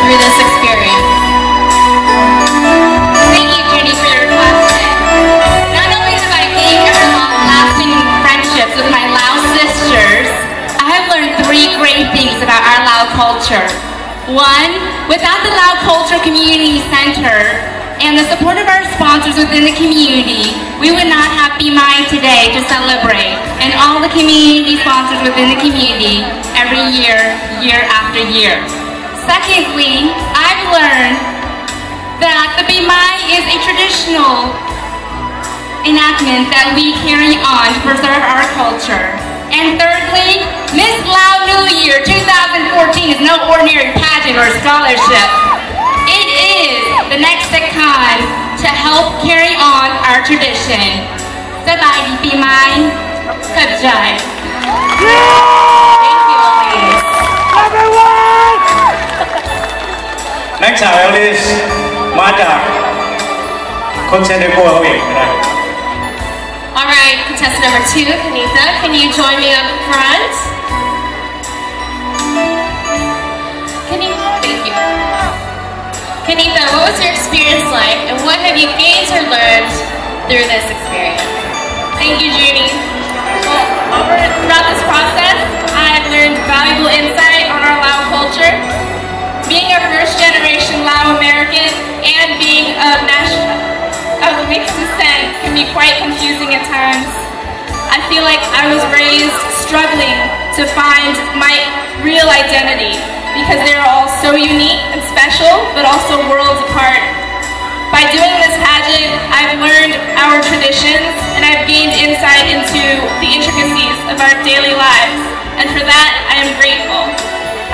through this experience? Thank you, Judy, for your question. Not only have I gained everlasting friendships with my Lao sisters, I have learned 3 great things about our Lao culture. 1, without the Lao Culture Community Center and the support of our sponsors within the community, we would not have Be Mine today to celebrate, and all the community sponsors within the community every year, year after year. Secondly, I've learned that the Be Mine is a traditional enactment that we carry on to preserve our culture. And thirdly, Miss Lao New Year 2014 is no ordinary pageant or scholarship. It is the next icon to help carry on our tradition. Sabai Be Mine, Kabjai. Thank you, ladies. Everyone! นักสาวเอลลิสมาจากคนเซนเดโกเขาเองนะ Alright, contestant number 2, Kanitha, can you join me up front? Thank you. Kanitha, what was your experience like, and what have you gained or learned through this experience? Thank you, Judy. Well, throughout this process, I've learned valuable insight on our Lao culture. Being a first-generation Lao American and being of mixed descent can be quite confusing at times. I feel like I was raised struggling to find my real identity because they are all so unique and special, but also worlds apart. By doing this pageant, I've learned our traditions and I've gained insight into the intricacies of our daily lives, and for that I am grateful.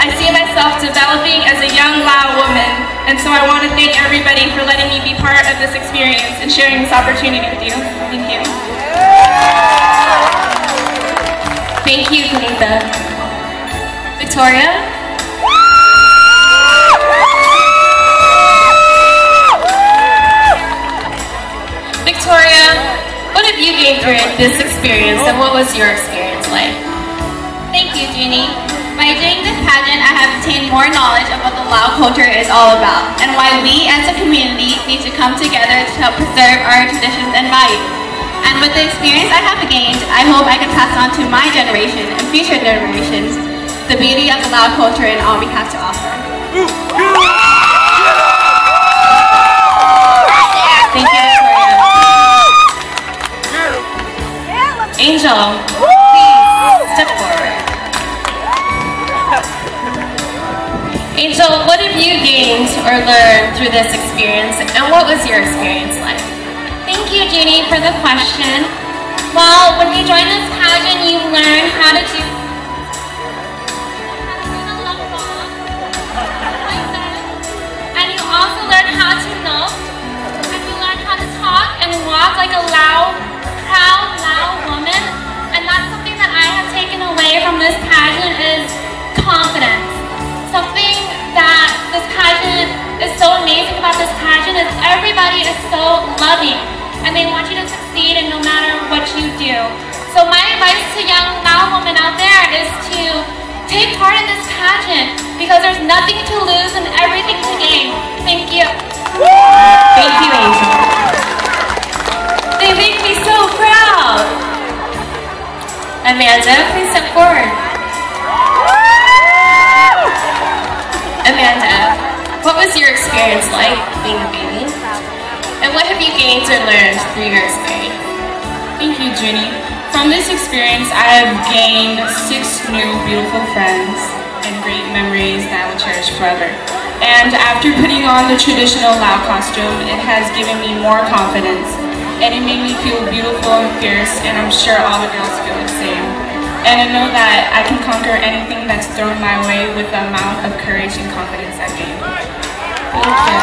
I see myself developing as a young Lao woman, and so I want to thank everybody for letting me be part of this experience and sharing this opportunity with you. Thank you. Thank you, Kanitha. Victoria? Victoria, what have you gained through this experience, and what was your experience like? Thank you, Jeannie. By doing this pageant, I have obtained more knowledge of what the Lao culture is all about, and why we as a community need to come together to help preserve our traditions and values. And with the experience I have gained, I hope I can pass on to my generation and future generations the beauty of the Lao culture and all we have to offer. Thank you, Victoria. Angel, please step forward. Angel, what have you gained or learned through this experience, and what was your experience like? Thank you, Judy, for the question. Well, when you join this pageant, you learn how to do and you also learn how to know, and you learn how to talk and walk like a proud Lao woman. And that's something that I have taken away from this pageant is confidence. Something that this pageant is so amazing about this pageant is everybody is so loving and they want you to succeed in no matter what you do. So my advice to young Lao women out there is to take part in this pageant because there's nothing to lose and everything to gain. Thank you. Thank you, Angel. They make me so proud. Amanda, please step forward. Amanda, what was your experience like being a baby? And what have you gained or learned through your experience? Thank you, Jenny. From this experience, I have gained 6 new beautiful friends and great memories that I will cherish forever. And after putting on the traditional Lao costume, it has given me more confidence. And it made me feel beautiful and fierce, and I'm sure all the girls feel the same. And I know that I can conquer anything that's thrown my way with the amount of courage and confidence I've gained. Thank you.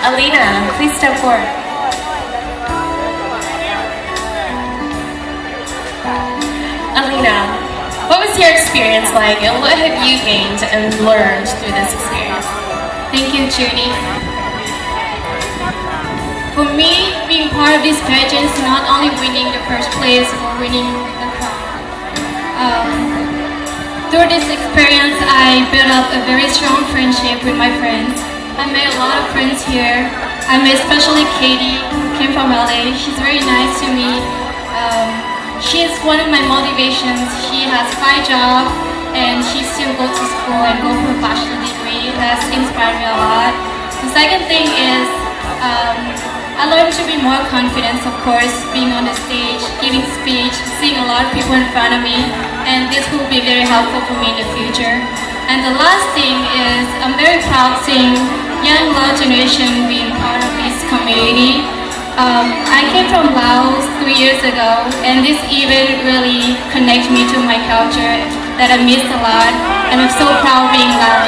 Alina, please step forward. Alina, what was your experience like, and what have you gained and learned through this experience? Thank you, Judy. For me, being part of this pageant is not only winning the first place or winning the crown. Through this experience, I built up a very strong friendship with my friends. I made a lot of friends here. I met especially Katie, who came from LA. She's very nice to me. She is one of my motivations. She has 5 jobs and she still goes to school and go for a bachelor degree. That's inspired me a lot. The second thing is I learned to be more confident, of course, being on the stage, giving speech, seeing a lot of people in front of me, and this will be very helpful for me in the future. And the last thing is I'm very proud seeing young Lao generation being part of this community. I came from Laos 3 years ago, and this event really connects me to my culture that I miss a lot, and I'm so proud of being Lao.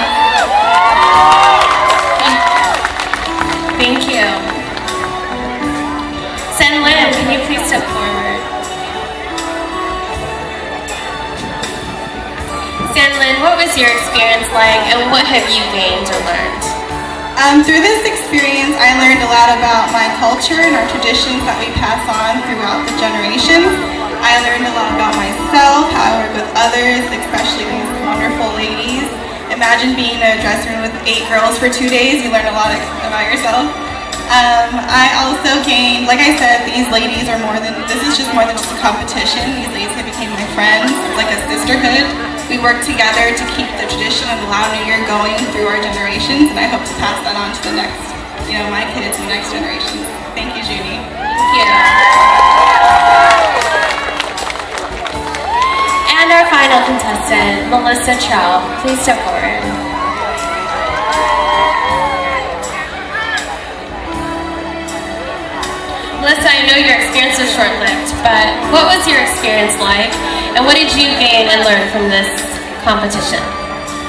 Thank you. Sen Lin, can you please step forward? Sen Lin, what was your experience like, and what have you gained or learned? Through this experience, I learned a lot about my culture and our traditions that we pass on throughout the generations. I learned a lot about myself, how I work with others, especially these wonderful ladies. Imagine being in a dressing room with 8 girls for 2 days. You learn a lot about yourself. I also gained, like I said, these ladies are this is just more than just a competition. These ladies have become my friends. It's like a sisterhood. We work together to keep the tradition of the Lao New Year going through our generations, and I hope to pass that on to the next, my kids and the next generation. Thank you, Judy. Thank you. And our final contestant, Melissa Chow. Please step forward. Melissa, I know your experience was short-lived, but what was your experience like, and what did you gain and learn from this competition?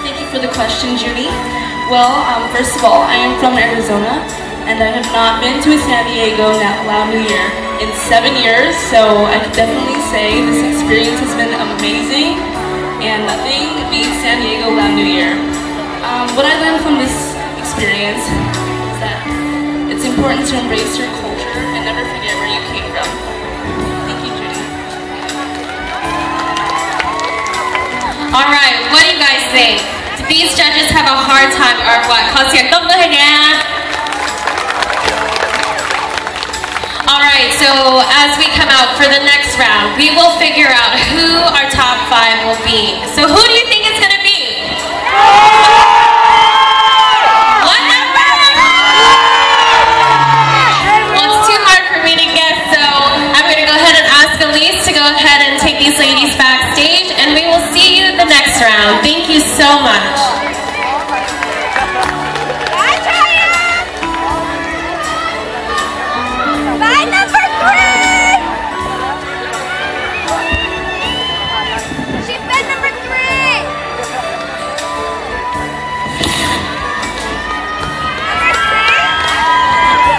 Thank you for the question, Judy. Well, first of all, I am from Arizona, and I have not been to a San Diego Lao New Year in 7 years, so I could definitely say this experience has been amazing, and nothing beats San Diego Lao New Year. What I learned from this experience is that it's important to embrace your culture and never forget where you came from. Thank you, Judy. All right, what do you guys think? Did these judges have a hard time or what? All right, so as we come out for the next round, we will figure out who our top 5 will be. So who do you think it's going to be? What number? Well, it's too hard for me to guess, so I'm going to go ahead and ask Elise to go ahead and take these ladies backstage, and we will see you in the next round. Thank you so much. Bye, number 3! She said number 3!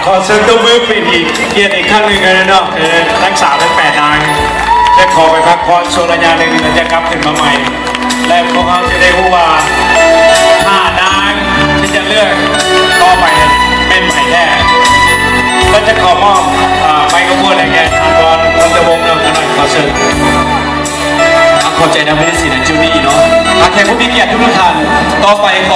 ขอเชิญตัวมือปิดอีกเกียรติอีกครั้งหนึ่งเลยเนาะนักศึกษาทั้ง8 นายจะขอไปพักผ่อนช่วงระยะหนึ่งแล้วจะกลับขึ้นมาใหม่และพวกเขาจะได้รู้ว่า5 นายที่จะเลือกต่อไปเป็นใหม่แท้ก็จะขอมอบไมโครโฟนให้แก่ทางบอลรัตวงศ์นะครับขอเชิญขอบใจนะไม่ได้สินะจูดี้เนาะแขกผู้มีเกียรติทุกท่านต่อไปขอ